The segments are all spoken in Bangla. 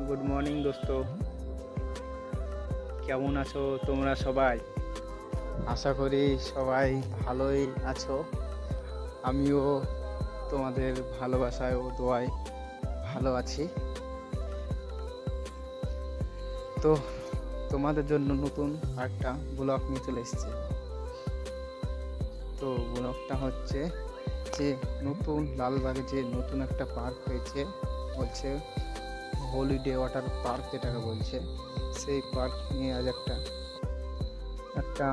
গুড মর্নিং দোস্ত, কেমন আছো তোমরা সবাই? আশা করি সবাই ভালোই আছো। আমিও তোমাদের ভালোবাসায় ও দোয়ায় ভালো আছি। তো তোমাদের জন্য নতুন একটা ব্লগ নিয়ে চলে এসেছি। তো ব্লগটা হচ্ছে যে নতুন লালবাগে যে নতুন একটা পার্ক হয়েছে, বলছে হলিডে ওয়াটার পার্ক যেটাকে বলছে, সেই পার্ক নিয়ে আজ একটা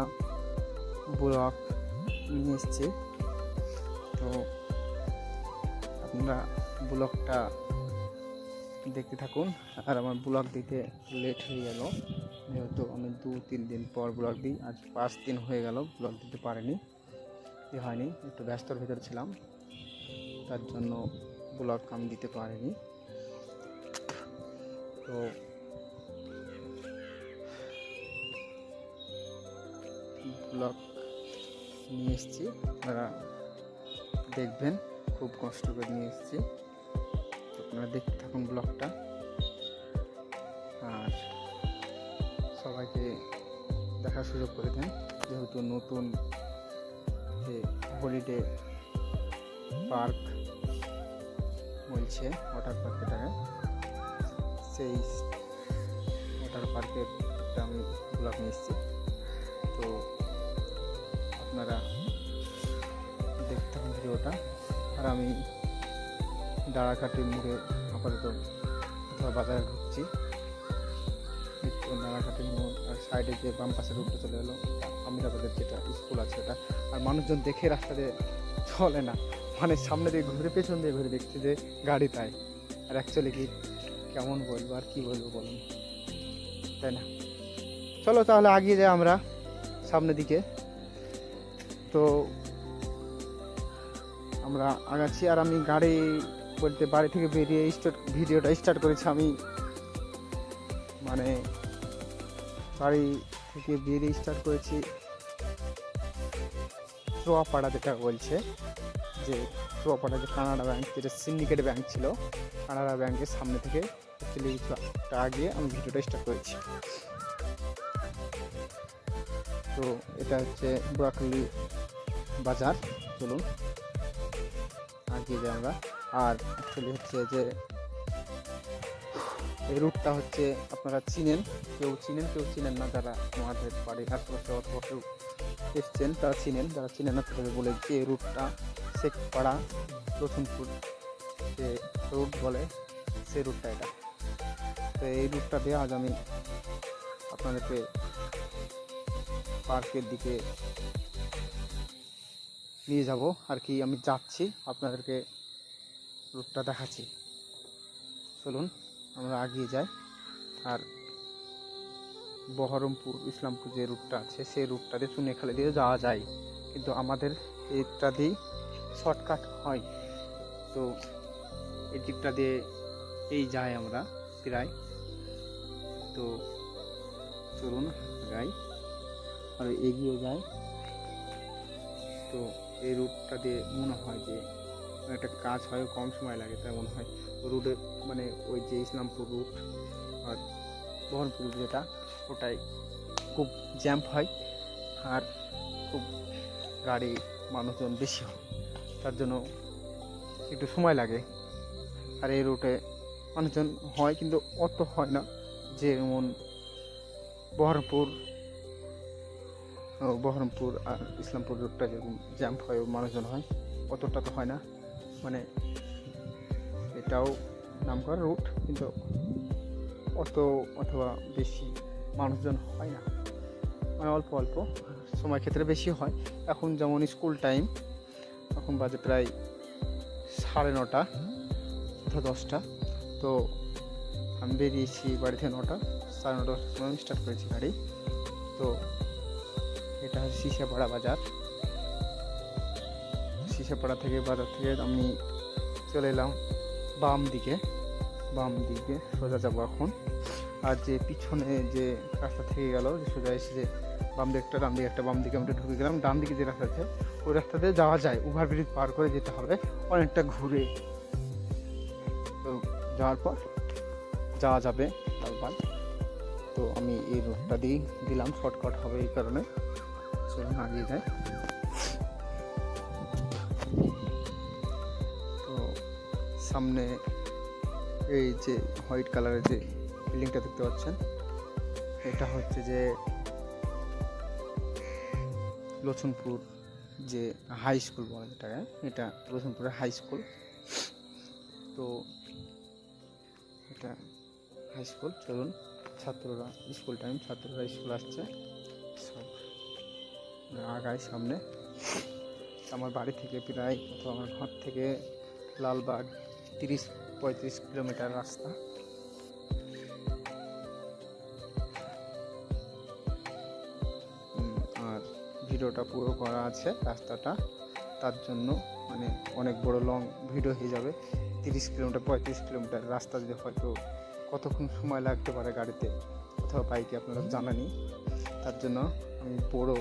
ব্লগ নিয়ে এসেছি। তো আপনারা ব্লগটা দেখতে থাকুন। আর আমার ব্লগ দিতে লেট হয়ে গেল, যেহেতু আমি 2-3 দিন পর ব্লগ দিই। আজ 5 দিন হয়ে গেল ব্লগ দিতে পারিনি, হয়নি, একটু ব্যস্তর ভিতরে ছিলাম, তার জন্য ব্লগ আমি দিতে পারিনি। তো ব্লগ নিয়ে এসেছি, আপনারা দেখবেন, খুব কষ্ট করে নিয়ে এসেছি। আপনারা দেখতে থাকুন ব্লগটা, আর সবাইকে দেখার সুযোগ করে দেন, যেহেতু নতুন যে হলিডে পার্ক বলছে ওয়াটার পার্ক, এটাকে সেই ওয়াটার পার্কের একটা আমি ব্লগ নিয়ে এসেছি। তো আপনারা দেখতে থাকুন ভিডিওটা। আর আমি দাঁড়াকাঠির মোড়ে আপাতত বাজারে ঢুকছি। দাঁড়াকাঠির মোড় আর সাইডে যে বাম পাশের রুটটা চলে গেলো আমিরাবাদের যেটা স্কুল আছে ওটা। আর মানুষজন দেখে রাস্তা দিয়ে চলে না, মানে সামনে দিয়ে ঘুরে পেছন দিয়ে ঘুরে দেখছে যে গাড়ি, তাই। আর অ্যাকচুয়ালি কি কেমন বলবো আর কি বলবো বলুন, তাই না? চলো তাহলে আগিয়ে যাই আমরা সামনের দিকে। তো আমরা আগাচ্ছি, আর আমি গাড়ি বলতে বাড়ি থেকে বেরিয়ে ভিডিওটা স্টার্ট করেছি। আমি মানে বাড়ি থেকে বেরিয়ে স্টার্ট করেছি চুয়াপাড়া, যেটা বলছে যে চুয়াপাড়া যে কানাডা ব্যাংক, যেটা সিন্ডিকেট ব্যাংক ছিল, কানাডা ব্যাংকের সামনে থেকে কিছুটা আগে আমি ভিডিওটা স্টার্ট করেছি। তো এটা হচ্ছে ব্রকলি বাজার, চলুন আগিয়ে যাই আমরা। আর অ্যাকচুয়ালি হচ্ছে যে এই রুটটা হচ্ছে আপনারা চিনেন, কেউ চিনেন না, যারা আমাদের বাড়ির আশেপাশে অথবা কেউ এসছেন তারা চিনেন, যারা চিনেন না তাদের বলে যে এই রুটটা শেখপাড়া রসুনপুর যে রুট বলে, সেই রুটটা এটা। তো এই রুটটা দিয়ে আজ আমি আপনাদেরকে পার্কের দিকে নিয়ে যাব আর কি। আমি যাচ্ছি, আপনাদেরকে রুটটা দেখাচ্ছি, চলুন আমরা এগিয়ে যাই। আর বহরমপুর ইসলামপুর যে রুটটা আছে সেই রুটটা দিয়ে চুনিখালি দিয়ে যাওয়া যায়, কিন্তু আমাদের এইটা দিয়ে শর্টকাট হয়। তো এই দিকটা দিয়ে এই যাই আমরা প্রায়। তো চলুন যাই আর এগিয়ে যাই। তো এই রুটটা দিয়ে মনে হয় যে একটা কাজ হয়, কম সময় লাগে তাই মনে হয়। রুটে মানে ওই যে ইসলামপুর রুট আর বহরমপুর যেটা, ওটাই খুব জ্যাম হয় আর খুব গাড়ি মানুষজন বেশি হয়, তার জন্য একটু সময় লাগে। আর এই রুটে মানুষজন হয় কিন্তু অত হয় না, যেমন বহরমপুর আর ইসলামপুর রুটটা যেরকম জ্যাম্প হয় মানুষজন হয়, অতটা তো হয় না। মানে এটাও নামকরা রুট, কিন্তু অত অথবা বেশি মানুষজন হয় না, মানে অল্প অল্প সময় ক্ষেত্রে বেশি হয়। এখন যেমন স্কুল টাইম, এখন বাজে প্রায় 9:30 অথবা 10টা। তো আমি বেরিয়েছি বাড়ি থেকে 9টা, 9:30টার সময় আমি স্টার্ট করেছি গাড়ি। তো এটা হচ্ছে সিসাপাড়া বাজার। সিসাপাড়া থেকে বাজার থেকে আমি চলে এলাম বাম দিকে সোজা যাবো এখন। আর যে পিছনে যে রাস্তা থেকে গেল, যে সোজা এসে যে বাম দিকে একটা, ডান দিকে একটা, বাম দিকে আমরা ঢুকে গেলাম। ডান দিকে যে রাস্তা আছে ওই রাস্তা দিয়ে যাওয়া যায়, ওভারব্রিজ পার করে যেতে হবে অনেকটা ঘুরে। তো যাওয়ার পর যাওয়া যাবে লালবাগ। তো আমি এই রুটটা দিয়ে দিলাম, শর্টকাট হবে এই কারণে। চলুন আগিয়ে যাই। তো সামনে এই যে হোয়াইট কালারের যে বিল্ডিংটা দেখতে পাচ্ছেন, এটা হচ্ছে যে লছনপুর যে হাই স্কুল বলে যেটাকে, এটা লছনপুরের হাই স্কুল। তো এটা হাই স্কুল। চলুন, ছাত্ররা স্কুল টাইম, ছাত্ররা স্কুল আসছে, সব আগায় সামনে। আমার বাড়ি থেকে প্রায়, অথবা আমার ঘর থেকে লালবাগ 30-35 কিলোমিটার রাস্তা। আর ভিডিওটা পুরো করা আছে রাস্তাটা, তার জন্য মানে অনেক বড় লং ভিডিও হয়ে যাবে। 30 কিলোমিটার 35 কিলোমিটার রাস্তা যদি হয়তো কতক্ষণ সময় লাগতে পারে গাড়িতে অথবা বাইকে আপনারা জানানি, তার জন্য আমি বড়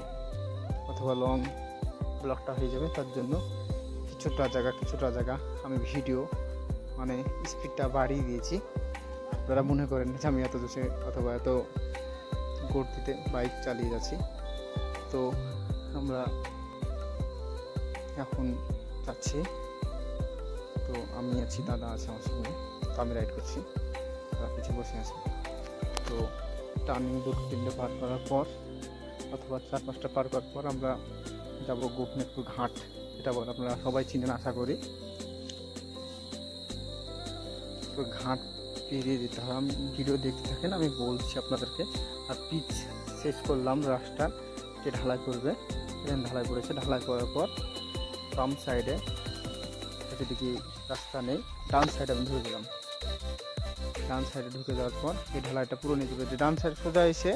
অথবা লং ব্লগটা হয়ে যাবে। তার জন্য কিছুটা জায়গা আমি ভিডিও মানে স্পিডটা বাড়িয়ে দিয়েছি। আপনারা মনে করেন যে আমি এত জোরে অথবা এত গতিতে বাইক চালিয়ে যাচ্ছি। তো আমরা এখন যাচ্ছি। তো আমি আছি, দাদা আছে আমার সঙ্গে, তো আমি রাইড করছি, তারা পিছিয়ে বসে আছে। তো টার্নিং 2-3টে পার করার পর অথবা 4-5টা পার করার পর আমরা যাব গোপীনাথপুর ঘাট, এটা বলে আপনারা সবাই চিনেন আশা করি। তো ঘাট পেরিয়ে যেতে হয়, আমি ভিডিও দেখতে থাকেন, আমি বলছি আপনাদেরকে। আর পিচ শেষ করলাম, রাস্তা যে ঢালাই করবে, এখানে ঢালাই করেছে। ঢালাই করার পর বাম সাইডে সেদিকে রাস্তা নেই, ডান সাইডে আমি ঢুকে গেলাম। ডান সাইডে ঢুকে যাওয়ার পর এই ঢালাইটা পুরো নিয়ে যাবে। যে ডান সাইড সোজা এসে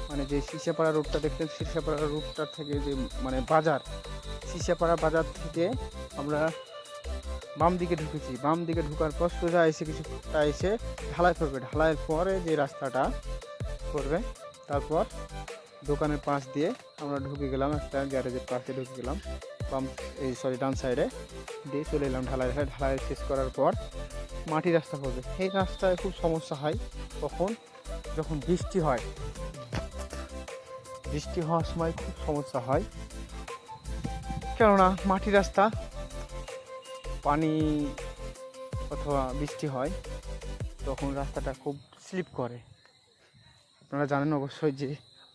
মানে যে শীষাপাড়া রোডটা দেখলেন, শীষাপাড়া রোডটার থেকে যে মানে বাজার, শীষাপাড়া বাজার থেকে আমরা বাম দিকে ঢুকেছি। বাম দিকে ঢুকার পর সোজা এসে কিছুটা এসে ঢালাই করবে। ঢালাইয়ের পরে যে রাস্তাটা করবে, তারপর দোকানের পাশ দিয়ে আমরা ঢুকে গেলাম, একটা গ্যারেজের পাশে ঢুকে গেলাম। ডান সাইডে দিয়ে চলে এলাম ঢালাই শেষ করার পর মাটি রাস্তা করবে। এই রাস্তায় খুব সমস্যা হয় কখন, যখন বৃষ্টি হয়। বৃষ্টি হওয়ার সময় খুব সমস্যা হয়, কেননা মাটি রাস্তা, পানি অথবা বৃষ্টি হয় তখন রাস্তাটা খুব স্লিপ করে। আপনারা জানেন অবশ্যই যে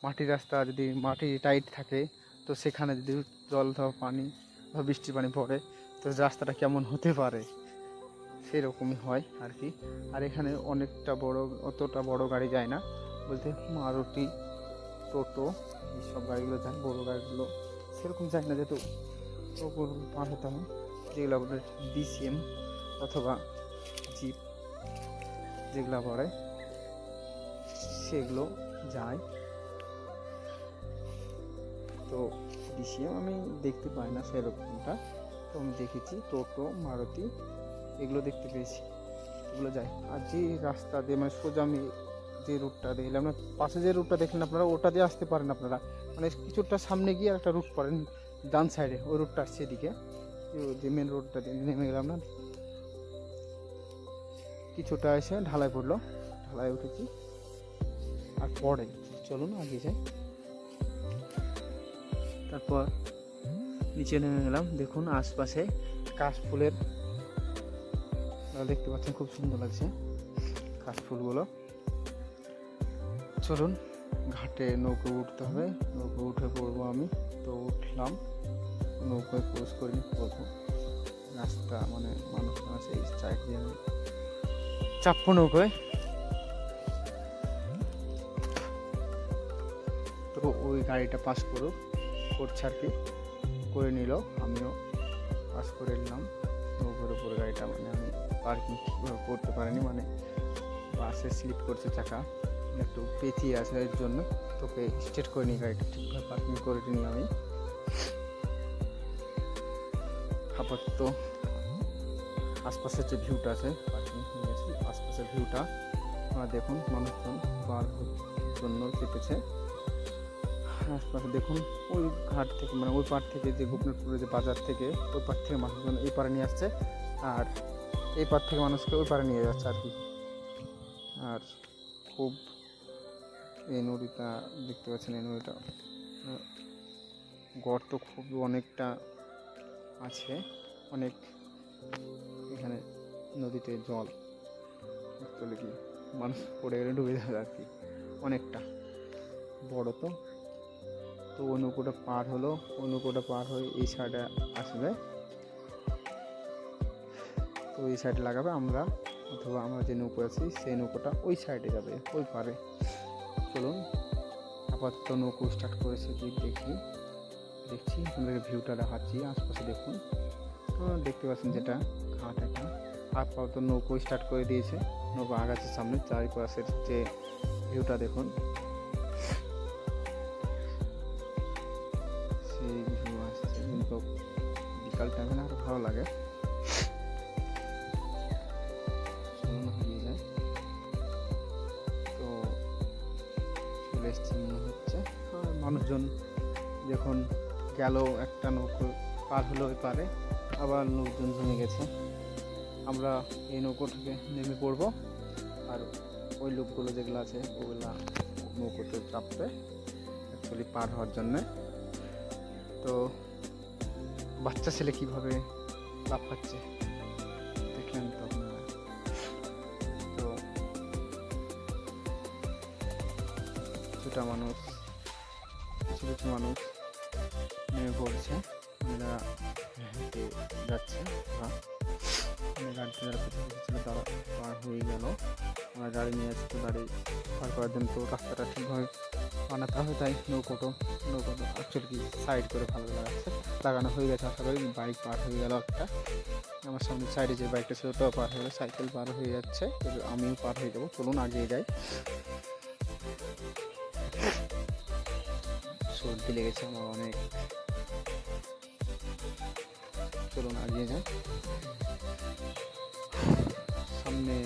মাটির রাস্তা যদি মাটি টাইট থাকে, তো সেখানে যদি জল অথবা পানি বা বৃষ্টির পানি পড়ে, তো রাস্তাটা কেমন হতে পারে, সেরকমই হয় আর কি। আর এখানে অনেকটা বড়, অতটা বড় গাড়ি যায় না, বলতে মারুতি, টোটো এইসব গাড়িগুলো যায়। বড় গাড়িগুলো সেরকম যায় না, যেহেতু পার হতে হয়। যেগুলো আপনার ডিসিএম অথবা জিপ যেগুলো পড়ে সেগুলো যায়। তো ডিসিএম আমি দেখতে পাই না সেরকমটা, তো আমি দেখেছি টোটো, মারুতি এগুলো দেখতে পেয়েছি, এগুলো যায়। আর যে রাস্তা দিয়ে মানে সোজা আমি যে রুটটা দেখলাম না, পাশে যে রুটটা দেখলেন আপনারা, ওটা দিয়ে আসতে পারেন আপনারা। মানে কিছুটা সামনে গিয়ে একটা রুট পড়েন ডান সাইডে, ওই রুটটা আসছে এদিকে, যে মেন রোডটা দিয়ে নেমে গেলাম না, কিছুটা এসে ঢালাই পড়লো, ঢালাই উঠেছি আর পরে চলুন আগে যাই। তারপর নিচে নেমে গেলাম। দেখুন আশপাশে কাশফুলের, দেখতে পাচ্ছেন খুব সুন্দর লাগছে কাশফুলগুলো। চলুন ঘাটে নৌকো উঠতে হবে, নৌকো উঠে পড়বো আমি। তো উঠলাম, নৌকোয় পোজ করে পড়বো। রাস্তা মানে মানুষ আছে এই সাইড দিয়ে, আমি চাপ্পো নৌকোয়। তো ওই গাড়িটা পাস করছে আর কি, করে নিল, আমিও পাস করে নিলাম। নৌকোর উপরে গাড়িটা মানে আমি পার্কিং ঠিকভাবে করতে পারিনি, মানে বাসে স্লিপ করছে চাকা, একটু পেঁচিয়ে আছে, এর জন্য তোকে স্ট্রেট করে নিই গাড়িটা, ঠিকভাবে পার্কিং করে নিই আমি। আপাতত আশপাশের যে ভিউটা আছে, পার্কিং হয়ে গেছে, আশপাশের ভিউটা আপনারা দেখুন। মানুষজন পার জন্য চেপেছে আশপাশে দেখুন। ওই ঘাট থেকে মানে ওই পার থেকে, যে গোপীনাথপুরের যে বাজার থেকে, ওই পার থেকে মানুষজন এই পারে নিয়ে আসছে, আর এই পার থেকে মানুষকে ওই পারে নিয়ে যাচ্ছে আর কি। আর খুব এই নদীটা দেখতে পাচ্ছেন, এই নদীটা গর্ত খুব অনেকটা আছে, অনেক এখানে নদীতে জল চলে কি মানুষ পড়ে গেলে ডুবে যাবে আর কি, অনেকটা বড়। তো ওই নৌকোটা পার হলো, ওই নৌকোটা পার হয়ে এই সাইডে আসবে, তো ওই সাইডে লাগাবে আমরা, অথবা আমরা যে নৌকো আছি সেই নৌকোটা ওই সাইডে যাবে, ওই পারে। চলুন আপাতত নৌকো স্টার্ট করেছে কি দেখছি আপনাদেরকে ভিউটা দেখাচ্ছি। আশপাশে দেখুন, দেখতে পাচ্ছেন যেটা ঘাট, একটা আপাতত নৌকো স্টার্ট করে দিয়েছে, নৌকো আগাচ্ছে সামনে। চারিপাশের যে ভিউটা দেখুন, সেই ভিউ আসছে, কিন্তু বিকাল টাইমে না আরো ভালো লাগে। তো চলে এসছে মনে হচ্ছে, মানুষজন যখন গেল একটা নৌকো পার হলো ওই পারে, আবার লোকজন জমে গেছে। আমরা এই নৌকো থেকে নেমে পড়বো, আর ওই লোকগুলো যেগুলো আছে ওগুলা নৌকোতে চাপবে অ্যাকচুয়ালি পার হওয়ার জন্যে। তো বাচ্চা ছেলে কীভাবে লাফাচ্ছে দেখলেন তো আপনারা। তো কিছু মানুষ নেমে পড়ছে, এরা হেঁটে যাচ্ছে, গাড়ি যারা পেছনে ছিল তারা পার হয়ে গেল। আমরা গাড়ি নিয়ে আসছি, তো গাড়ি পার করার জন্য তো রাস্তাটা ঠিকভাবে বানাতে হবে, তাই নৌকোটা অ্যাকচুয়ালি কি সাইড করে ভালো লাগানো হয়ে গেছে। আশা করি বাইক পার হয়ে গেল একটা, আমার সামনে সাইডে যে বাইকটা ছিল ওটাও পার হয়ে গেল, সাইকেল পার হয়ে যাচ্ছে, আমিও পার হয়ে যাবো। চলুন আগিয়ে যাই, সর্দি লেগেছে আমার অনেক। চলুন আগিয়ে যাই। সামনে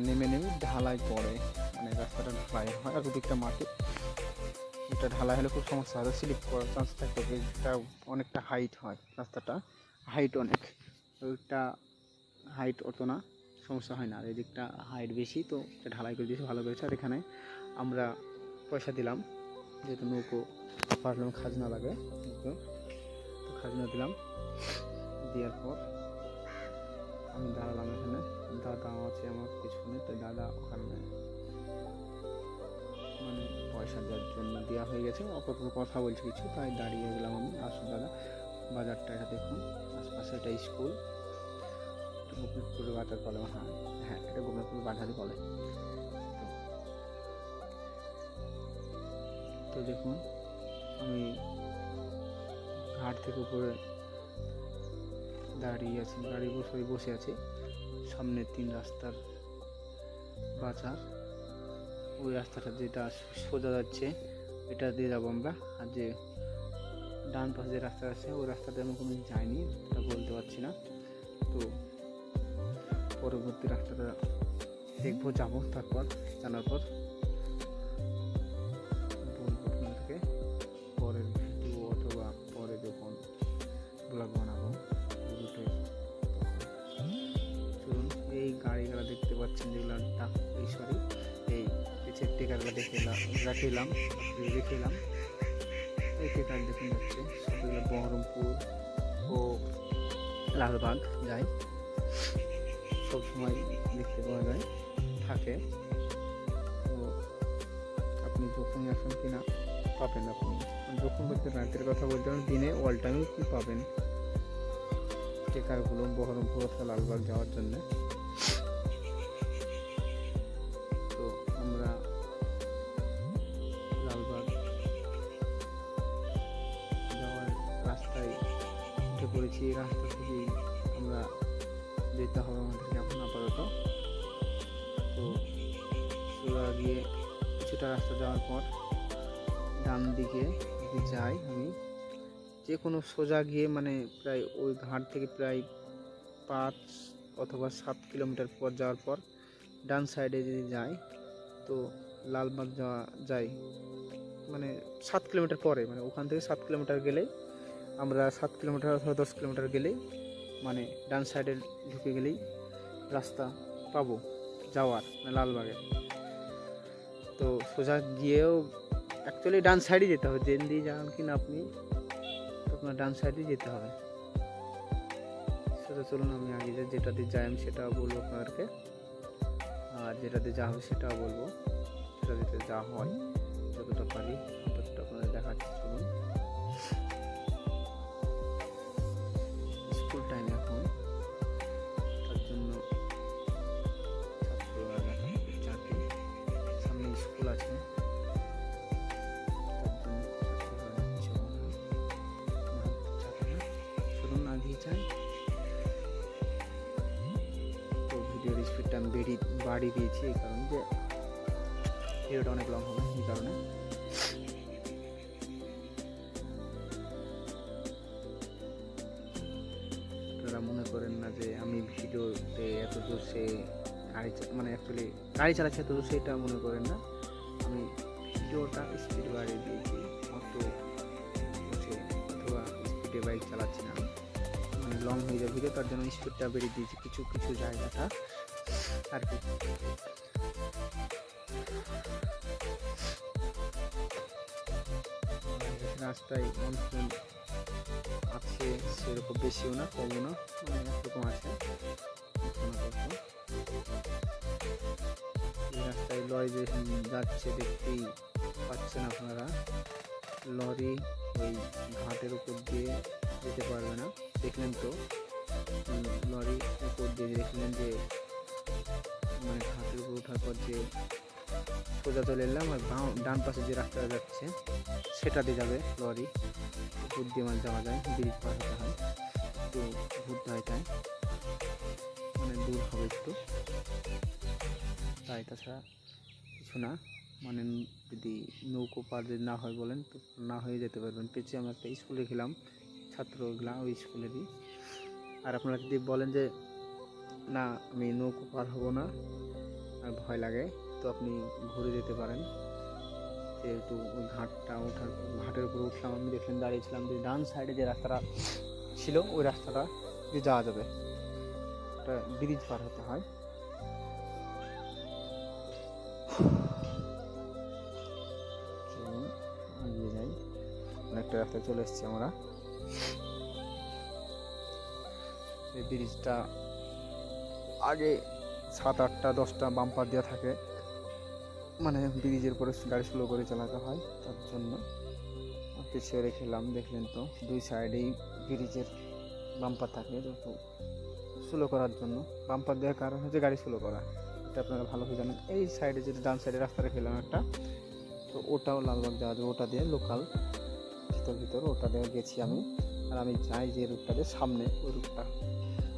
নেমে ঢালাই পড়ে, মানে রাস্তাটা ঢালাই হয়, আর ওদিকটা মাটি, এটা ঢালাই হলে খুব সমস্যা হয়, স্লিপ করার চান্স থাকবে। এটা অনেকটা হাইট হয়, রাস্তাটা হাইট অনেক, ওইটা হাইট অত না, সমস্যা হয় না। আর এদিকটা হাইট বেশি, তো এটা ঢালাই করে দিয়েছে, ভালো করেছে। আর এখানে আমরা পয়সা দিলাম, যেহেতু নৌকো পারলাম খাজনা লাগে, তো খাজনা দিলাম। দেওয়ার পর আমি দাঁড়ালাম এখানে, দাদা আছে আমার পিছনে, তো দাদা ওখানে মানে পয়সা দেওয়ার জন্য দেওয়া হয়ে গেছে, অপর কথা বলছে কিছু, তাই দাঁড়িয়ে গেলাম আমি। আসুন দাদা, বাজারটা এটা দেখুন, আশপাশে একটা স্কুল, গোবিন্দপুর বাজার বলে, হ্যাঁ এটা গোবিন্দপুর বাজারই বলে। তো দেখুন আমি ঘাট থেকে উপরে দাঁড়িয়ে আছি, গাড়ি বসে আছি, সামনে 3 রাস্তার বাজার, ওই রাস্তাটা যেটা সোজা যাচ্ছে এটা দিয়ে যাবো আমরা। আর যে ডান পাশে যে রাস্তা আছে ওই রাস্তাটা আমি কোনো যাইনি, এটা বলতে পারছি না। তো পরবর্তী রাস্তাটা দেখবো, যাবো, তারপর জানার পর বলবো আপনাদেরকে পরের ভিডিও, অথবা পরে যখন ব্লগ বানাবো রুটে। চলুন, এই গাড়িগুলো দেখতে পাচ্ছেন যেগুলো, এই পিছের টিকারগুলো দেখেলাম, এই টিকার দেখুন যাচ্ছে, সবগুলো বহরমপুর ও লালবাগ যায়, সবসময় দেখতে পাওয়া যায় থাকে। তো আপনি যখনই আসেন কিনা পাবেন, আপনি যখন বলতে রাতের কথা বলতে পারেন, দিনে অল টাইমই কি পাবেন টিকারগুলো বহরমপুর অথবা লালবাগ যাওয়ার জন্য। তো আমরা লালবাগ যাওয়ার রাস্তায় উঠে পড়েছি, এই রাস্তা থেকেই আমরা যেতে হবে আমাদেরকে এখন আপাতত। তো সোজা গিয়ে কিছুটা রাস্তা যাওয়ার পর ডান দিকে যদি যাই আমি, যে কোনো সোজা গিয়ে মানে প্রায় ওই ঘাট থেকে প্রায় 5 অথবা 7 কিলোমিটার পর যাওয়ার পর ডান সাইডে যদি যাই, তো লালবাগ যায়, মানে 7 কিলোমিটার পরে, মানে ওখান থেকে 7 কিলোমিটার গেলেই আমরা 7 কিলোমিটার অথবা 10 কিলোমিটার গেলেই, মানে ডান সাইডে ঢুকে গেলেই রাস্তা পাবো। যাওয়ার লালবাগে। তো সোজা গিয়েও অ্যাকচুয়ালি ডান সাইডে যেতে হবে, যেন দিয়ে যান কিনা আপনি, তো আপনার ডান সাইডে যেতে হবে। সোজা চলুন, আমি আগে যেটাতে যাই আমি সেটাও বলবো আপনাদেরকে, আর যেটাতে যা হবে সেটাও বলবো। যেটাতে যা হয় যতটা পারি ততটা আপনাদের দেখাচ্ছি। চলুন, স্কুল টাইম এখন, তার জন্য চাকরি সামনে স্কুল আছে, চলুন আগিয়ে যাই। তো ভিডিওর স্পিডটা আমি বাড়িয়ে দিয়েছি এই কারণে যে ভিডিওটা অনেক লং হবে, এই কারণে। আপনারা মনে করেন না যে আমি ভিডিওতে এত জোরসে মানে অ্যাকচুয়ালি গাড়ি চালাচ্ছি এত জোরসে, এটা মনে করেন না। আমি ভিডিওটা স্পিড বাড়িয়ে দিয়েছি, অত জোরসে অথবা স্পিডে বাইক চালাচ্ছি না, মানে লং হয়ে যায় ভিডিও, তার জন্য স্পিডটা বেরিয়ে দিয়েছি কিছু কিছু জায়গাটা আর কি। রাস্তায় মানুষজন আছে সেরকম বেশিও না কমও না, মানে একরকম আছে। রাস্তায় লরি যে যাচ্ছে দেখতেই পাচ্ছেন আপনারা, লরি ওই ঘাটের উপর দিয়ে যেতে পারবে না, দেখলেন তো লরি উপর দিয়ে দেখলেন যে মানে ঘাটের উপর ওঠার পর যে সোজা চলে এলাম, আর ডান পাশে যে রাস্তা যাচ্ছে সেটা দিয়ে যাবে লরি, উপর দিয়ে মানে যাওয়া যায়, ব্রিজ পার হতে হয়, একটু ঘুরতে হয়, তাই মানে দূর হবে একটু, তাই তাছাড়া কিছু না। মানে যদি নৌকো পার যদি না হয় বলেন তো না হয়ে যেতে পারবেন। পেছনে আমি একটা স্কুলে গেলাম, ছাত্রগুলা ওই স্কুলেরই। আর আপনারা যদি বলেন যে না আমি নৌকো পার হব না আর ভয় লাগে, তো আপনি ঘুরে যেতে পারেন। যেহেতু ওই ঘাটের উপরে উঠলাম, আমি দেখলেন দাঁড়িয়েছিলাম যে ডান সাইডে যে রাস্তাটা ছিল ওই রাস্তাটা দিয়ে যাওয়া যাবে, ওটা ব্রিজ পার হতে হয়। এগিয়ে যাই, অনেকটা রাস্তায় চলে এসেছি আমরা। এই ব্রিজটা আগে 7, 8, 10টা বাম্পার দেওয়া থাকে, মানে ব্রিজের উপরে গাড়ি স্লো করে চালাতে হয়, তার জন্য পিছিয়ে রেখেলাম। দেখলেন তো দুই সাইডেই ব্রিজের বাম্পার থাকে, যত স্লো করার জন্য। বাম্পার দেওয়ার কারণ হচ্ছে গাড়ি স্লো করা, এটা আপনারা ভালোভাবে জানেন। এই সাইডে যেটা ডান সাইডে রাস্তা রেখেলাম একটা, তো ওটাও লালবাগ যাওয়া যাবে, ওটা দিয়ে লোকাল ভিতর ওটা দিয়ে গেছি আমি। আর আমি যাই যে রুটটা দিয়ে সামনে, ওই রুটটা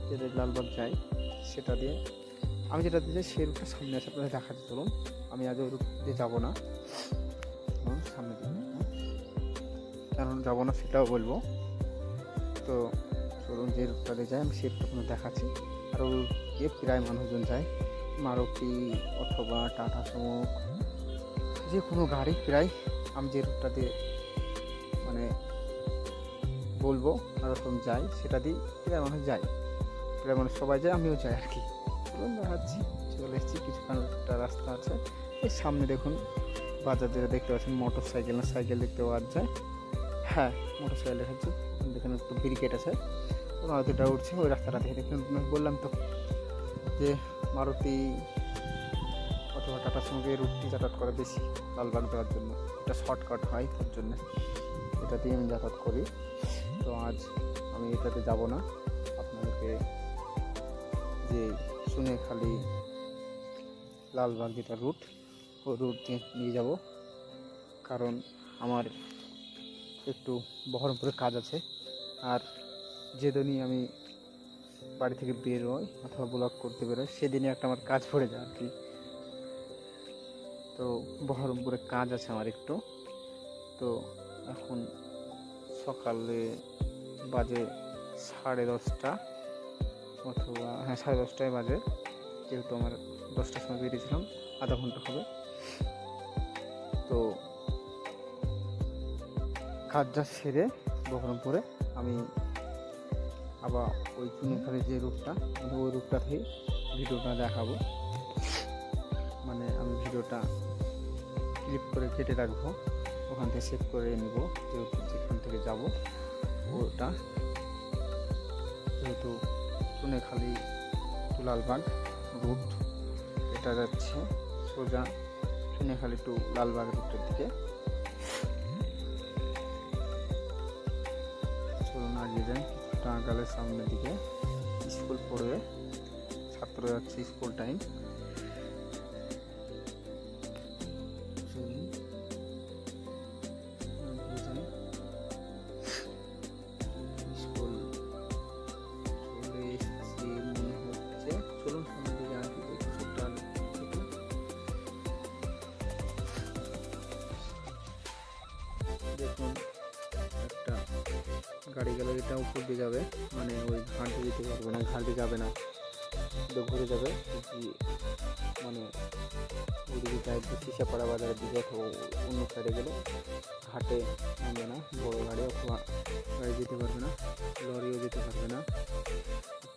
যেটা লালবাগ যাই সেটা দিয়ে, আমি যেটা দিয়ে যাই সেই রুটটা সামনে আছে, আপনাদের দেখাতে চলুন। আমি আজ ওই রুট দিয়ে যাবো না, সামনে দিয়ে কেন যাবো না সেটাও বলবো। তো চলুন যে রুটটা দিয়ে যাই আমি সেই রুটটা আপনাদের দেখাচ্ছি। আর ওই রুটে প্রায় মানুষজন যায়, মারুতি অথবা টাটা সুমো যে কোনো গাড়ি প্রায়, আমি যে রুটটা দিয়ে মানে বলবো ওরকম যাই, সেটা দিয়ে প্রায় মানুষ যায়, প্রায় মানুষ সবাই যায়, আমিও যাই আর কি। চলুন দেখাচ্ছি, চলে এসেছি, কিছুক্ষণ একটা রাস্তা আছে। এর সামনে দেখুন বাজার যেটা দেখতে পাচ্ছেন, মোটর সাইকেল না সাইকেল দেখতে পাওয়া যায়, হ্যাঁ মোটর সাইকেল দেখাচ্ছি। দেখুন একটু ব্রিকেট আছে, মারুতিটা উঠছে ওই রাস্তাটা থেকে। দেখুন বললাম তো যে মারুতি অথবা টাটার সঙ্গে রুটটি যাতায়াত করে বেশি লালবাগ দেওয়ার জন্য, এটা শর্টকাট হয়, তার জন্য এটা দিয়ে আমি যাতায়াত করি। তো আজ আমি এটাতে যাব না, আপনাদেরকে যে শুনে খালি লালবাগ যেটা রুট, ওই রুট দিয়ে নিয়ে যাব, কারণ আমার একটু বহরমপুরে কাজ আছে। আর যেদিনই আমি বাড়ি থেকে বেরোই অথবা ব্লগ করতে বেরোই, সেদিনই একটা আমার কাজ পড়ে যায় আর কি। তো বহরমপুরে কাজ আছে আমার একটু। তো এখন সকালে বাজে 10:30 অথবা হ্যাঁ 10:30 বাজে, যেহেতু আমার 10টার সময় বেরিয়েছিলাম, আধা ঘন্টা হবে। তো কাজটা সেরে বহরমপুরে আমি আবার ওই চুনিখালি যে রুটটা, ওই রুটটা থেকে ভিডিওটা দেখাবো। মানে আমি ভিডিওটা ক্লিপ করে কেটে রাখবো, ওখান থেকে সেভ করে নিব, যেহেতু যেখান থেকে যাব ওটা যেহেতু চুনেখালি টু লালবাগ রুট, এটা যাচ্ছে সোজা চুনেখালি টু লালবাগ রুটের দিকে। চলুন আগিয়ে যাই, টাঙ্গালের সামনের দিকে স্কুল পড়বে, ছাত্র যাচ্ছে স্কুল টাইম। দেখুন একটা গাড়ি গেলে এটা উপর দিয়ে যাবে, মানে ওই ঘাট দিয়ে যেতে পারবে না, ঘাট দিয়ে যাবে না, তো ঘুরে যাবে মানে ওইদিকে যায় সিসাপাড়া বাজারের দিকে অথবা অন্য সাইডে গেলে ঘাটে নামবে না, বড়ো গাড়ি অথবা গাড়ি যেতে পারবে না, লরিও যেতে পারবে না,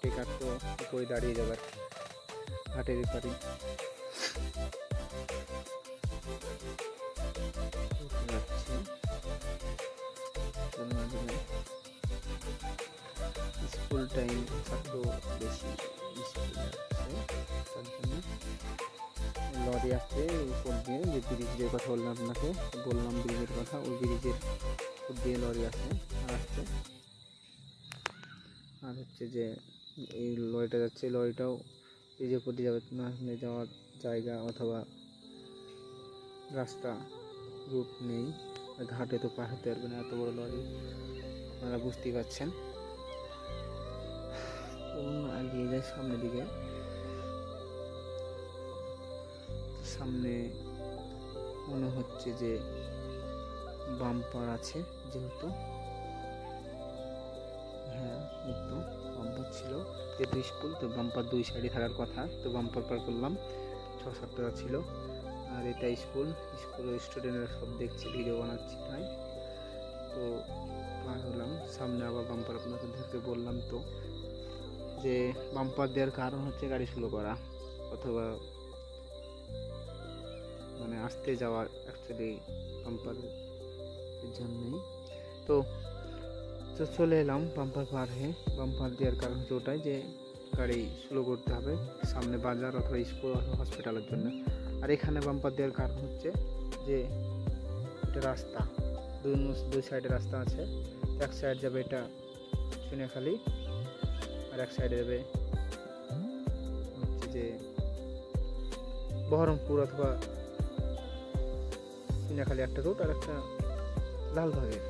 টেকার তো উপরে দাঁড়িয়ে যাবে ঘাটের এপারে। স্কুল টাইম ছাত্র বেশি স্কুল যাচ্ছে, তার জন্য লরি আসছে উপর দিয়ে, যে ব্রিজের কথা বললাম আপনাকে, বললাম ব্রিজের কথা, ওই ব্রিজের উপর দিয়ে লরি আসছে আর হচ্ছে যে এই লরিটা যাচ্ছে, লরিটাও ব্রিজের উপর দিয়ে যাবে না, যাওয়ার জায়গা অথবা রাস্তা রুট নেই, ঘাটে তো পার হতে পারবে না, এত বড় লরি আপনারা বুঝতেই পারছেন। এগিয়ে যায় সামনের দিকে, সামনে মনে হচ্ছে যে বাম্পার আছে, যেহেতু হ্যাঁ একটু বাম্পার ছিল, যেহেতু স্কুল তো বাম্পার দুই সাইডে থাকার কথা, তো বাম্পার পার করলাম, 6-7 টাকা ছিল। আর এটা স্কুলের স্টুডেন্টরা সব দেখছে, ভিডিও বানাচ্ছি তাই, তো পার হলাম। সামনে আবার বাম্পার আপনাকে দেখতে বললাম তো, যে বাম্পার দেওয়ার কারণ হচ্ছে গাড়ি স্লো করা অথবা মানে আসতে যাওয়া, অ্যাকচুয়ালি বাম্পারের জন্যই। তো চলে এলাম বাম্পার পার হয়ে, বাম্পার দেওয়ার কারণ হচ্ছে ওটাই যে গাড়ি স্লো করতে হবে সামনে বাজার অথবা স্কুল অথবা হসপিটালের জন্য। আর এখানে বাম্পার দেওয়ার কারণ হচ্ছে যে এটা রাস্তা, দুই সাইডে রাস্তা আছে, এক সাইড যাবে এটা চুনেখালি আর এক সাইডে যাবে হচ্ছে যে বহরমপুর অথবা চুনেখালি একটা রুট, আর একটা লালবাগের।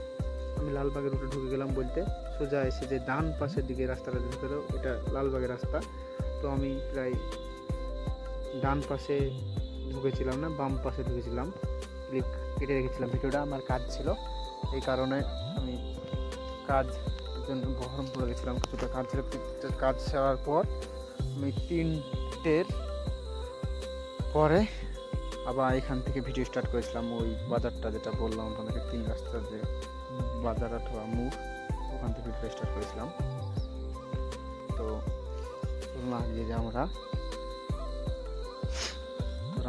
আমি লালবাগের রুটে ঢুকে গেলাম বলতে, সোজা এসে যে ডান পাশের দিকে রাস্তাটা ঢুকে গেল, এটা লালবাগের রাস্তা। তো আমি প্রায় ডান পাশে ঢুকেছিলাম না, বাম পাশে ঢুকেছিলাম, ক্লিপ কেটে রেখেছিলাম, ভিডিওটা আমার কাজ ছিল, এই কারণে আমি কাজ জন্য বহরমপুরে গেছিলাম, কিছুটা কাজ ছিল, কাজ সারার পর আমি 3টের পরে আবার এখান থেকে ভিডিও স্টার্ট করেছিলাম, ওই বাজারটা যেটা বললাম আপনাদেরকে, 3 রাস্তার যে বাজার অথবা মুখ, ওখান থেকে ভিডিও স্টার্ট করেছিলাম। তো লাগিয়ে যে আমরা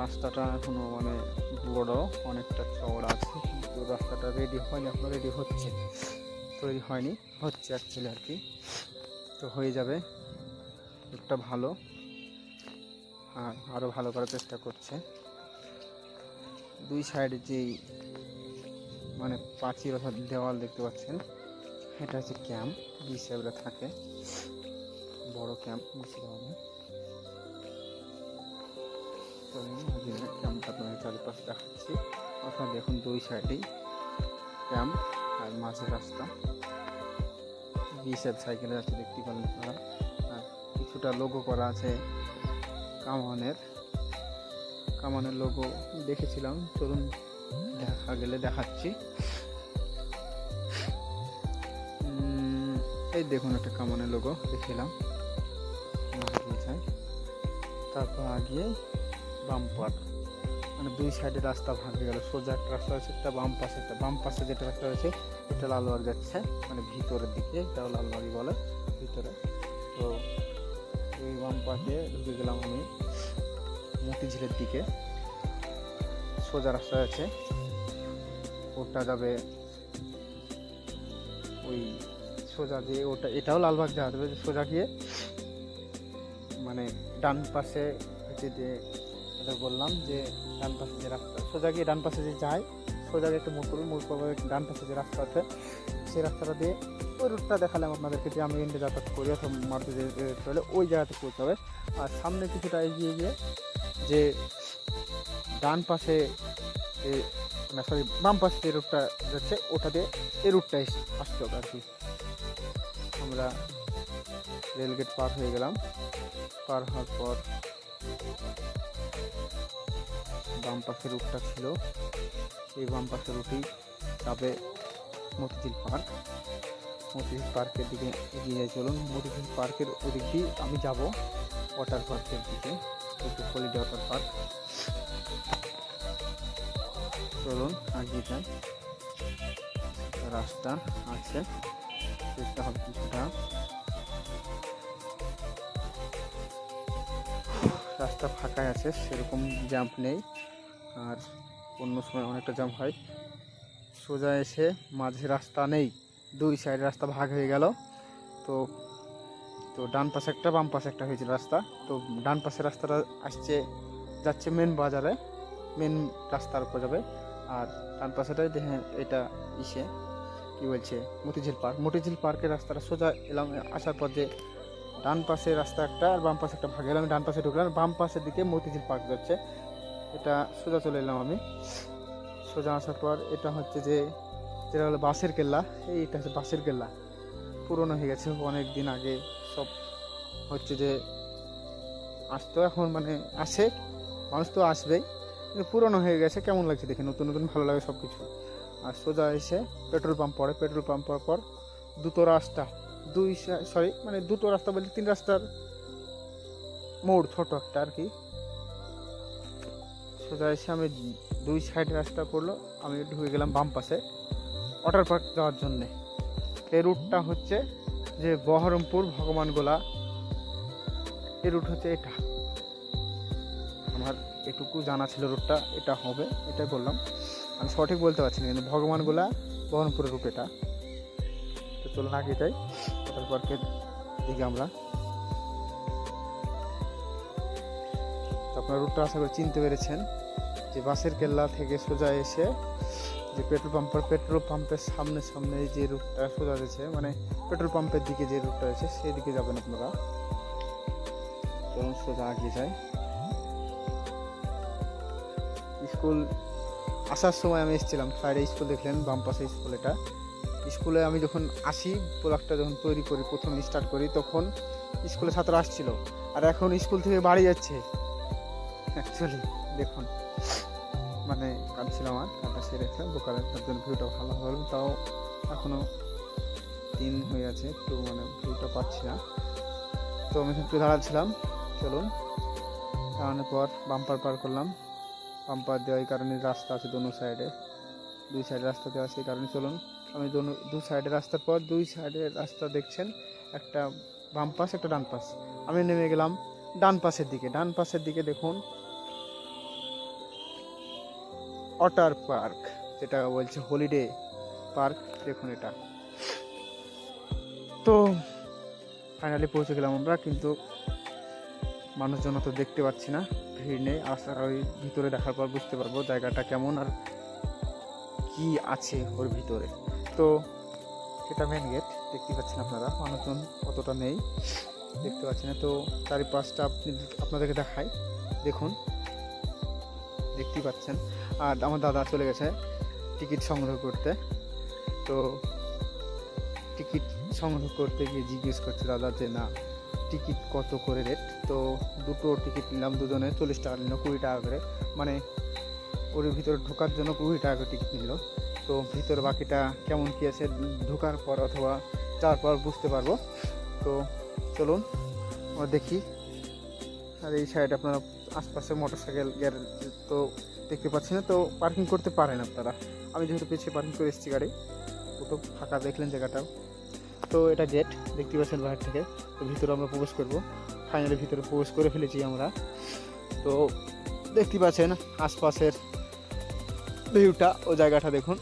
রাস্তাটা এখনো মানে বড়, অনেকটা চওড়া আছে, কিন্তু রাস্তাটা রেডি হয়নি, এখনো রেডি হচ্ছে, তৈরি হয়নি, হচ্ছে অ্যাকচুয়ালি আর কি। তো হয়ে যাবে একটা ভালো, আর আরও ভালো করার চেষ্টা করছে। দুই সাইডে যেই মানে প্রাচীর অর্থাৎ দেওয়াল দেখতে পাচ্ছেন, এটা হচ্ছে ক্যাম্প, বিসিএফরা থাকে, বড় ক্যাম্প বিসিএফ। তো ক্যাম্পটা আপনাদের চারিপাশে দেখাচ্ছি, অর্থাৎ দেখুন দুই সাইডেই ক্যাম্প আর মাঝে রাস্তা, বিসিএফ সাইকেলে যাচ্ছে দেখতে পারেন আপনারা। আর কিছুটা লোগো করা আছে কামানের লোগো দেখেছিলাম, চলুন দেখা গেলে দেখাচ্ছি। এই দেখুন একটা কামানের লোগো দেখলাম, তারপর আগিয়ে বাম্পার, মানে দুই সাইডে রাস্তা ভাগ হয়ে গেল, সোজা একটা রাস্তা আছে, একটা বাম পাশে যেটা রাস্তা রয়েছে এটা লালবাগ যাচ্ছে, মানে ভিতরের দিকে, এটাও লালবাগই বলে ভিতরে। তো এই বাম পাশে ঢুকে গেলাম আমি, মতিঝিলের দিকে সোজা রাস্তা আছে, ওটা যাবে ওই সোজা দিয়ে, ওটা এটাও লালবাগ যাওয়া যাবে, সোজা গিয়ে মানে ডান পাশে হচ্ছে যে বললাম যে ডান পাশে যে রাস্তা, সোজা গিয়ে ডান পাশে যে যায়, সোজা গিয়ে একটা মোড় করবে, মোড় করবে ডান পাশে যে রাস্তা আছে সেই রাস্তাটা দিয়ে ওই রুটটা দেখালাম আপনাদেরকে যে আমি এন্ডে যাতায়াত করি অথবা মারুতি চলে ওই জায়গাতে পৌঁছাবে। আর সামনে কিছুটা এগিয়ে গিয়ে যে ডান পাশে না সরি বাম পাশে যে রুটটা যাচ্ছে ওটা দিয়ে এই রুটটা আসতে হবে আর কি। আমরা রেলগেট পার হয়ে গেলাম, পার হওয়ার পর বাম পাশের রুটটা ছিল, এই বাম পাশের রুটেই যাবে মতিঝিল পার্ক। মতিঝিল পার্কের দিকে এগিয়ে যাই, চলুন। মতিঝিল পার্কের ওদিক দিয়ে আমি যাব ওয়াটার পার্কের দিকে, হলিডে ওয়াটার পার্ক। চলুন এগিয়ে যাই, রাস্তা আছে চেষ্টা হবে কিছুটা, রাস্তা ফাঁকাই আছে, সেরকম জ্যাম্প নেই, আর অন্য সময় অনেকটা জ্যাম্প হয়। সোজা এসে মাঝে রাস্তা নেই, দুই সাইড রাস্তা ভাগ হয়ে গেল। তো তো ডান পাশে একটা বাম পাশে একটা হয়েছিল রাস্তা। তো ডান পাশের রাস্তাটা যাচ্ছে মেন বাজারে, মেন রাস্তার উপর যাবে, আর ডান পাশেটাই দেখেন এটা ইসে কি বলছে মতিঝিল পার্ক। মতিঝিল পার্কের রাস্তাটা সোজা এলাম, আসার পর যে ডান পাশে রাস্তা একটা আর বাম পাশে একটা ভাগ এলাম, ডান পাশে ঢুকলাম, বাম পাশের দিকে মতিঝিল পার্ক যাচ্ছে, এটা সোজা চলে এলাম আমি। সোজা আসার পর এটা হচ্ছে যে যেটা হলো বাসের কেল্লা, এইটা হচ্ছে বাসের কেল্লা, পুরনো হয়ে গেছে অনেক দিন আগে সব হচ্ছে যে আসতো, এখন মানে আসে মানুষ তো আসবেই, কিন্তু পুরনো হয়ে গেছে, কেমন লাগছে দেখে, নতুন নতুন ভালো লাগে সব কিছু। আর সোজা এসে পেট্রোল পাম্প পড়ে, পেট্রোল পাম্প পর পর দুটো রাস্তা, দুটো রাস্তা বলতে 3 রাস্তার মোড়, ছোট একটা আর কি। সোজা এসে আমি 2 সাইড রাস্তা পড়লো, আমি ঢুকে গেলাম বাম পাশে ওয়াটার পার্ক যাওয়ার জন্যে। এই রুটটা হচ্ছে যে বহরমপুর ভগবানগোলা, এই রুট হচ্ছে এটা, আমার এটুকু জানা ছিল রুটটা এটা হবে, এটাই বললাম, আমি সঠিক বলতে পারছি না, কিন্তু ভগবানগোলা বহরমপুরের রুট এটা। তো চলুন আগে যাই ওয়াটার পার্কের দিকে আমরা। আপনার রুটটা আশা করি চিনতে পেরেছেন, যে বাসের কেল্লা থেকে সোজা এসে যে পেট্রোল পাম্পের সামনে যে রুটটা সোজা রয়েছে, মানে পেট্রোল পাম্পের দিকে যে রুটটা আছে সেই দিকে যাবেন আপনারা। চলুন সোজা আগে যাই। স্কুল আসার সময় আমি এসেছিলাম, সাইডে স্কুল দেখলেন, বাম পাশে স্কুল, এটা স্কুলে আমি যখন আসি প্রোডাক্টটা যখন তৈরি করি প্রথম স্টার্ট করি তখন স্কুলে ছাত্র আসছিল, আর এখন স্কুল থেকে বাড়ি যাচ্ছে। অ্যাকচুয়ালি দেখুন মানে কাঁদছিল, আমার কাঁদা সেরেছিলাম দোকানের, তার জন্য ভিউটা ভালো হলো, তাও এখনও দিন হয়ে আছে, একটু মানে ভিউটা পাচ্ছি না। তো আমি একটু দাঁড়াচ্ছিলাম, চলুন দাঁড়ানোর পর বাম্পার পার করলাম, বাম্পার দেওয়া এই কারণে রাস্তা আছে দোনো সাইডে, 2 সাইডে রাস্তা দেওয়া সেই কারণে চলুন আমি 2 সাইডে রাস্তার পর 2 সাইডের রাস্তা দেখছেন, একটা বাম পাশ একটা ডান পাশ, আমি নেমে গেলাম ডান পাশের দিকে। ডান পাশের দিকে দেখুন ওয়াটার পার্ক, যেটা বলছে হলিডে পার্ক, দেখুন এটা। তো ফাইনালি পৌঁছে গেলাম আমরা, কিন্তু মানুষজন তো দেখতে পাচ্ছি না, ভিড় নেই, আসার ওই ভিতরে দেখার পর বুঝতে পারবো জায়গাটা কেমন আর কি আছে ওর ভিতরে। তো এটা মেন গেট, দেখতে পাচ্ছেন আপনারা, মানুষজন অতটা নেই, দেখতে পাচ্ছি না। তো চারিপাশটা আপনাদেরকে দেখাই, দেখুন দেখতেই পাচ্ছেন। আর আমার দাদা চলে গেছে টিকিট সংগ্রহ করতে, তো টিকিট সংগ্রহ করতে গিয়ে জিজ্ঞেস করছে দাদা যে না টিকিট কত করে রেট। তো 2টো টিকিট নিলাম, দুজনে 40 টাকা নিল, 20 টাকা করে, মানে ওর ভিতরে ঢোকার জন্য 20 টাকা করে টিকিট নিল। তো ভিতরে বাকিটা কেমন কী আছে ঢোকার পর অথবা যাওয়ার পর বুঝতে পারবো। তো চলুন আমরা দেখি। আর এই সাইডে আপনারা আশপাশে মোটরসাইকেল তো দেখতে পাচ্ছি না, তো পার্কিং করতে পারেন আপনারা, আমি যেহেতু পেছিয়ে পার্কিং করে এসেছি গাড়ি, তো ফাঁকা দেখলেন জায়গাটাও। তো এটা গেট দেখতে পাচ্ছেন বাইরে থেকে, তো ভিতরে আমরা প্রবেশ করব, ফাইনালি ভিতরে প্রবেশ করে ফেলেছি আমরা। তো দেখতে পাচ্ছেন আশপাশের ভিউটা ও জায়গাটা দেখুন।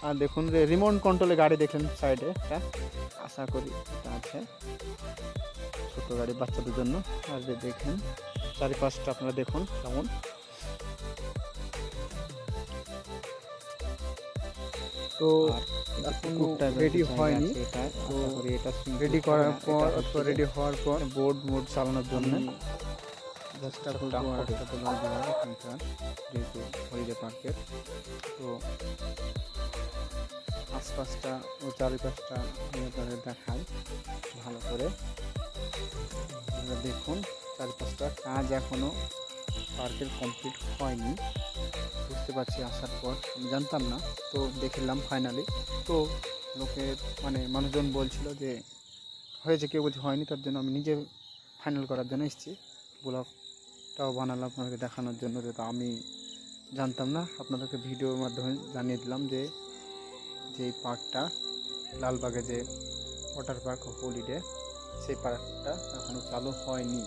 আর দেখুন যে রিমোট কন্ট্রোলে গাড়ি দেখলেন সাইডে, এটা আশা করি এটা আছে ছোট গাড়ি বাচ্চাদের জন্য। আর যে দেখেন চারিপাশটা আপনারা দেখুন কেমন। তো এখনো রেডি হয়নি, তো রেডি করার পর অথবা রেডি হওয়ার পর বোর্ড মোড চালানোর জন্য চেষ্টা করবো আর একটা বললাম এখানকার যেহেতু হলিডে পার্কের। তো আশপাশটা ও চারিপাশটা আমি আপনাদের দেখাই ভালো করে। আপনারা দেখুন চারিপাশটা কাজ এখনও পার্কের কমপ্লিট হয়নি, বুঝতে পারছি আসার পর, আমি জানতাম না, তো দেখলাম ফাইনালি। তো লোকের মানে মানুষজন বলছিল যে হয়েছে, কেউ বলছে হয়নি, তার জন্য আমি নিজে ফাইনাল করার জন্য এসেছি। ব্লগটাও বানালাম আপনাদেরকে দেখানোর জন্য, যেটা আমি জানতাম না, আপনাদেরকে ভিডিওর মাধ্যমে জানিয়ে দিলাম যে যেই পার্কটা লালবাগে যে ওয়াটার পার্ক হলিডে, সেই পার্কটা এখনও চালু হয়নি,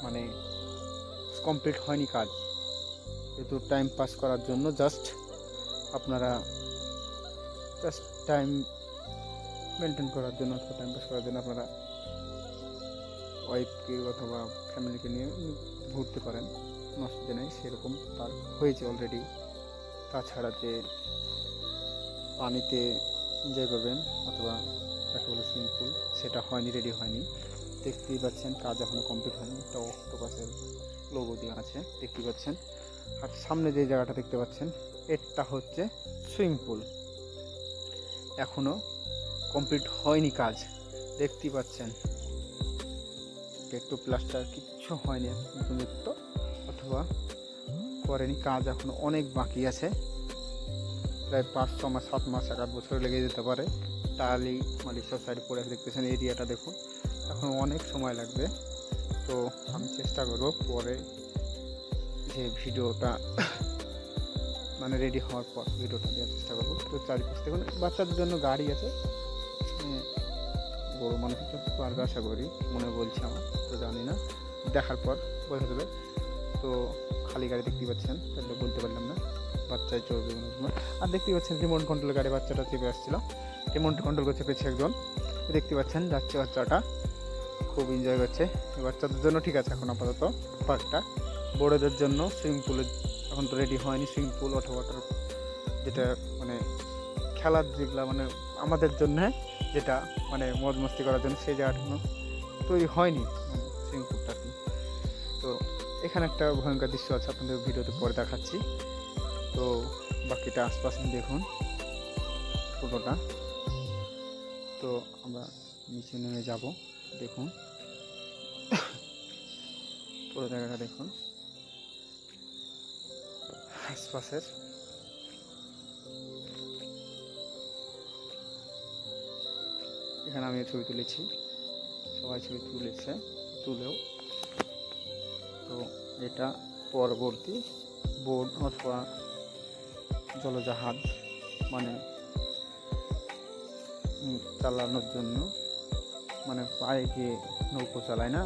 মানে কমপ্লিট হয়নি কাজ। যেহেতু টাইম পাস করার জন্য আপনারা জাস্ট টাইম মেনটেন করার জন্য অথবা টাইম পাস করার জন্য আপনারা ওয়াইফকে অথবা ফ্যামিলিকে নিয়ে ঘুরতে পারেন, কোনো অসুবিধা নেই। সেরকম পার্ক হয়েছে অলরেডি। তাছাড়া যে পানিতে এনজয় করবেন অথবা যাকে বলে সুইমিং পুল, সেটা হয়নি, রেডি হয়নি। দেখতেই পাচ্ছেন কাজ এখনও কমপ্লিট হয়নি। একটা অক্টোপাসের লোগো দেওয়া আছে দেখতেই পাচ্ছেন। আর সামনে যে জায়গাটা দেখতে পাচ্ছেন এটা হচ্ছে সুইমিং পুল, এখনও কমপ্লিট হয়নি কাজ, দেখতেই পাচ্ছেন। একটু প্লাস্টার কিচ্ছু হয়নি পর্যন্ত অথবা করেনি, কাজ এখনও অনেক বাকি আছে। প্রায় 5-6 মাস 7 মাস 1 বছর লেগে যেতে পারে। টালি মানে সব সাইড পড়ে দেখতেছেন, এরিয়াটা দেখুন, এখন অনেক সময় লাগবে। তো আমি চেষ্টা করবো পরে যে ভিডিওটা মানে রেডি হওয়ার পর ভিডিওটা দেওয়ার চেষ্টা করবো। তো চারিপাশ দেখুন, বাচ্চাদের জন্য গাড়ি আছে, বড় মানুষের তো পারবে আশা করি, মনে বলছে আমার, তো জানি না, দেখার পর বোঝা যাবে। তো খালি গাড়ি দেখতেই পাচ্ছেন, তাহলে বলতে পারলাম না, বাচ্চায় চলবে কোনো সময়। আর দেখতেই পাচ্ছেন রিমোট কন্ট্রোল গাড়ি, বাচ্চাটা চেপে আসছিল, রিমোট কন্ট্রোল করে চেপেছে একজন, দেখতে পাচ্ছেন যাচ্ছে বাচ্চাটা, খুব এনজয় করছে। বাচ্চাদের জন্য ঠিক আছে এখন আপাতত পার্কটা। বড়োদের জন্য সুইমিং পুলের এখন তো রেডি হয়নি, সুইমিং পুল অথবা ওয়াটার যেটা মানে খেলার যেগুলো মানে আমাদের জন্য যেটা মানে মজ মস্তি করার জন্য, সেই জায়গাটা তৈরি হয়নি সুইমিং পুলটা। তো এখানে একটা ভয়ঙ্কর দৃশ্য আছে, আপনাদের ভিডিওতে পরে দেখাচ্ছি। তো বাকিটা আশপাশ দেখুন পুরোটা। তো আমরা নিচে নেমে যাব, দেখুন পুরো জায়গাটা দেখুন আশপাশের। এখানে আমি ছবি তুলেছি, সবাই ছবি তুলেও। তো এটা পরবর্তী বোট অথবা জলজাহাজ মানে চালানোর জন্য, মানে পায়ে গিয়ে নৌকো চালায় না,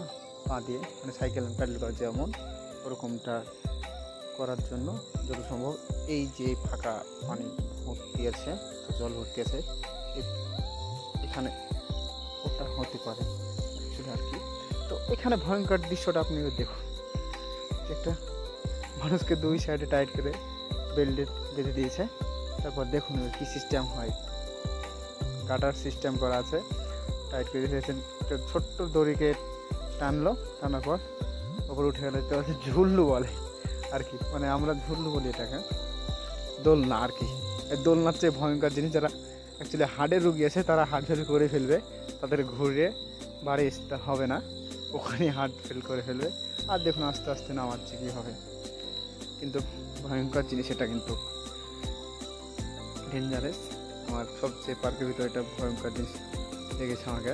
পা দিয়ে মানে সাইকেল প্যাডেল করা যেমন, ওরকমটা করার জন্য যত সম্ভব এই যে ফাঁকা পানি ভর্তি আছে, জল ভর্তি আছে, এখানে ওটা হতে পারে আর কি। তো এখানে ভয়ঙ্কর দৃশ্যটা আপনি দেখুন, একটা মানুষকে 2 সাইডে টাইট করে বেল্টে বেঁধে দিয়েছে। তারপর দেখুন কি সিস্টেম হয়, গাটার সিস্টেম করা আছে, টাইট করে দিয়েছেন। একটা ছোট্ট দড়িকে টানার পর ওপরে উঠে গেলে তো ঝুল্লু বলে আর কি, মানে আমরা ঝুল্লু বলি এটাকে, দোলনা আর কি। এই দোলনার চেয়ে ভয়ঙ্কর জিনিস, যারা অ্যাকচুয়ালি হার্টের রুগী আছে তারা হার্ট ফেল করে ফেলবে, তাদের ঘুরে বাড়ি আসতে হবে না, ওখানে হার্ট ফেল করে ফেলবে। আর দেখুন আস্তে আস্তে নামাচ্ছে কীভাবে, কিন্তু ভয়ঙ্কর জিনিস এটা, কিন্তু ডেঞ্জারাস। আমার সবচেয়ে পার্কের ভিতরে এটা ভয়ঙ্কর জিনিস লেগেছে আমাকে।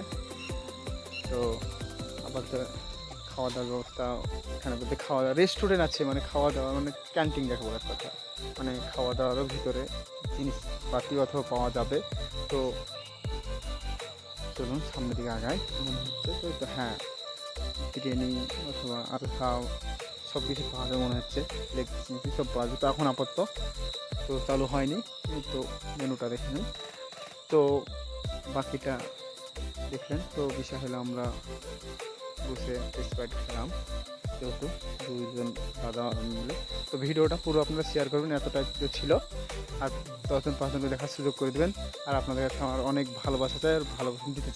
তো আবার তো খাওয়া দাওয়ার ব্যবস্থা এখানে বলতে, খাওয়া দাওয়া রেস্টুরেন্ট আছে, মানে খাওয়া দাওয়া মানে ক্যান্টিন যাকে বলার কথা, মানে খাওয়া দাওয়ারও ভিতরে জিনিসপাতি অথবা পাওয়া যাবে। তো চলুন সামনের দিকে আগায়, মনে হচ্ছে তো হ্যাঁ বিরিয়ানি অথবা আরও সব কিছু পাওয়া যাবে মনে হচ্ছে, ইলেকট্রিসিটি সব পাওয়া যাবে। তো এখন আপাতত তো চালু হয়নি, এই তো মেনুটা দেখে নিন। তো বাকিটা দেখলেন। তো বিষয় হলো আমরা বসে স্প্রাইট খেলাম, যেহেতু দুইজন দাদা মিলে। তো ভিডিওটা পুরো আপনারা শেয়ার করবেন, এতটা ভিডিও ছিল। আর 10 জন 5 জনকে দেখার সুযোগ করে দেবেন। আর আপনাদের কাছে আমার অনেক ভালোবাসা চাই, আর ভালোবাসা দিতে চাই।